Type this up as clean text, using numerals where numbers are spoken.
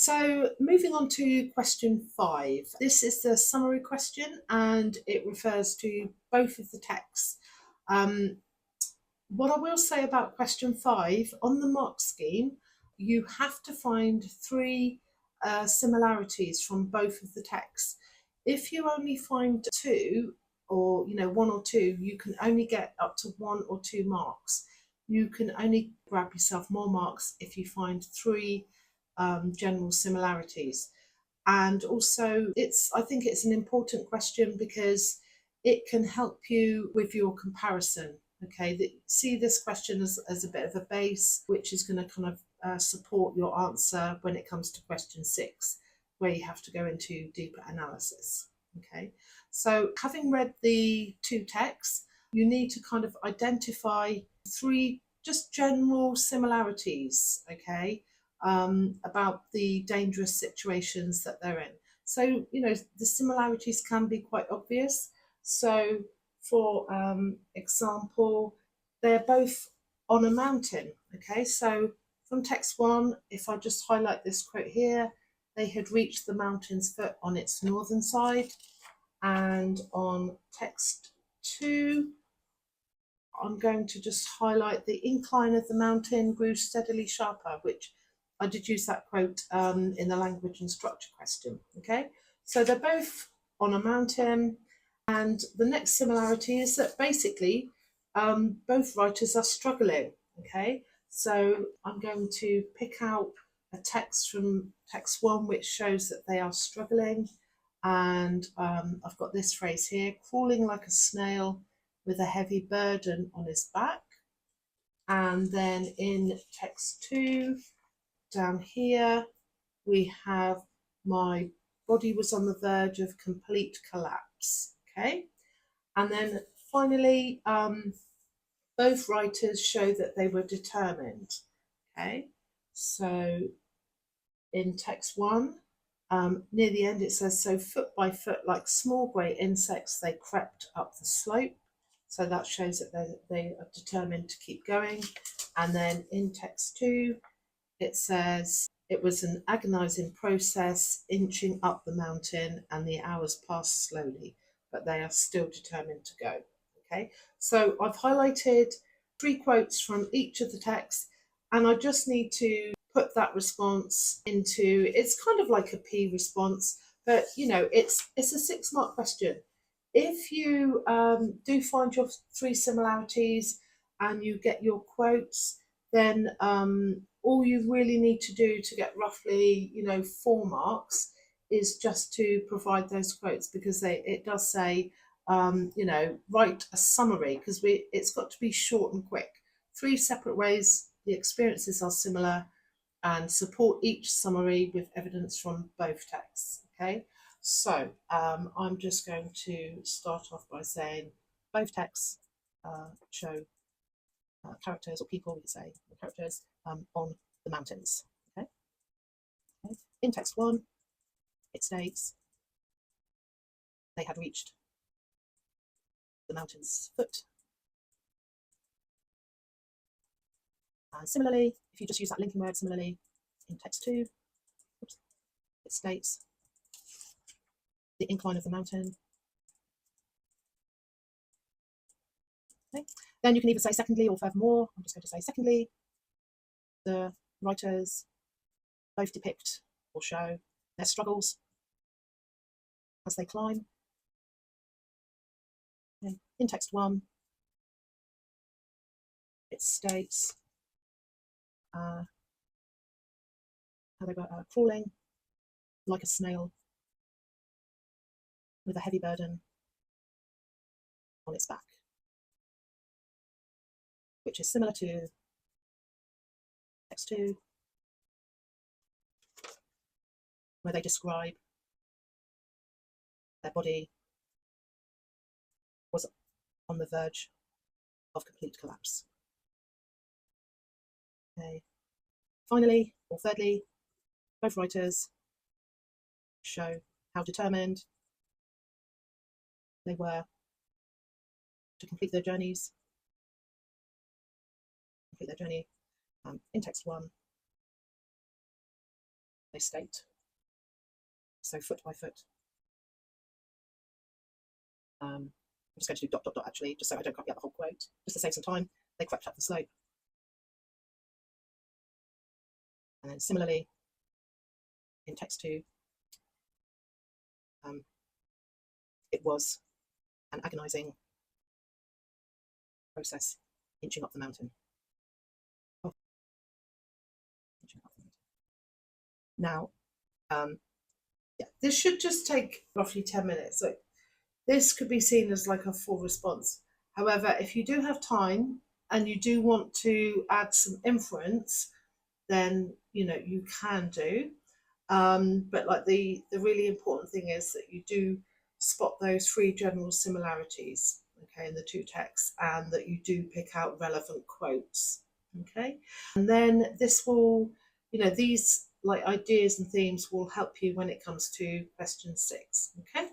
So moving on to question 5. This is the summary question and it refers to both of the texts. What I will say about question 5, on the mark scheme, you have to find three similarities from both of the texts. If you only find two, or one or two, you can only get up to 1 or 2 marks. You can only grab yourself more marks if you find three general similarities. And also, I think it's an important question because it can help you with your comparison. Okay, see this question as a bit of a base, which is going to kind of support your answer when it comes to question 6, where you have to go into deeper analysis. Okay, so having read the two texts, you need to kind of identify three just general similarities, okay, about the dangerous situations that they're in. So, the similarities can be quite obvious. So, for example, they're both on a mountain. Okay, so from text 1, if I just highlight this quote here, they had reached the mountain's foot on its northern side. And on text 2, I'm going to just highlight the incline of the mountain grew steadily sharper, which I did use that quote in the language and structure question. Okay, so they're both on a mountain. And the next similarity is that basically both writers are struggling. Okay, so I'm going to pick out a text from text 1 which shows that they are struggling. And I've got this phrase here: crawling like a snail with a heavy burden on his back. And then in text 2, down here, we have my body was on the verge of complete collapse. Okay, and then finally, both writers show that they were determined. Okay, so in text 1, near the end it says, so foot by foot, like small grey insects, they crept up the slope. So that shows that they are determined to keep going. And then in text 2, it says, it was an agonizing process inching up the mountain and the hours passed slowly, but they are still determined to go. Okay, so I've highlighted 3 quotes from each of the texts, and I just need to put that response into, it's kind of like a P response, but it's a 6-mark question. If you do find your 3 similarities and you get your quotes, then all you really need to do to get roughly 4 marks is just to provide those quotes, because it does say write a summary, because it's got to be short and quick. 3 separate ways the experiences are similar, and support each summary with evidence from both texts. Okay, so I'm just going to start off by saying both texts show characters, or people, we could say, characters on the mountains. Okay, in text 1, it states they had reached the mountain's foot. And similarly, if you just use that linking word, similarly, in text 2, it states the incline of the mountain. Okay. Then you can either say secondly or furthermore. I'm just going to say secondly, the writers both depict or show their struggles as they climb. Okay. In text 1, it states how they were crawling like a snail with a heavy burden on its back, which is similar to text 2, where they describe their body was on the verge of complete collapse. Okay. Finally, or thirdly, both writers show how determined they were to complete their journey. In text 1, they state. So foot by foot. I'm just going to do dot, dot, dot actually, just so I don't copy out the whole quote. Just to save some time, they crept up the slope. And then similarly, in text 2, it was an agonizing process inching up the mountain. Oh. Inching up the mountain. Now, yeah, this should just take roughly 10 minutes. So this could be seen as like a full response. However, if you do have time and you do want to add some inference, then you can do. But like the really important thing is that you do spot those 3 general similarities, okay, in the 2 texts, and that you do pick out relevant quotes, okay. And then this will, these like ideas and themes will help you when it comes to question 6, okay.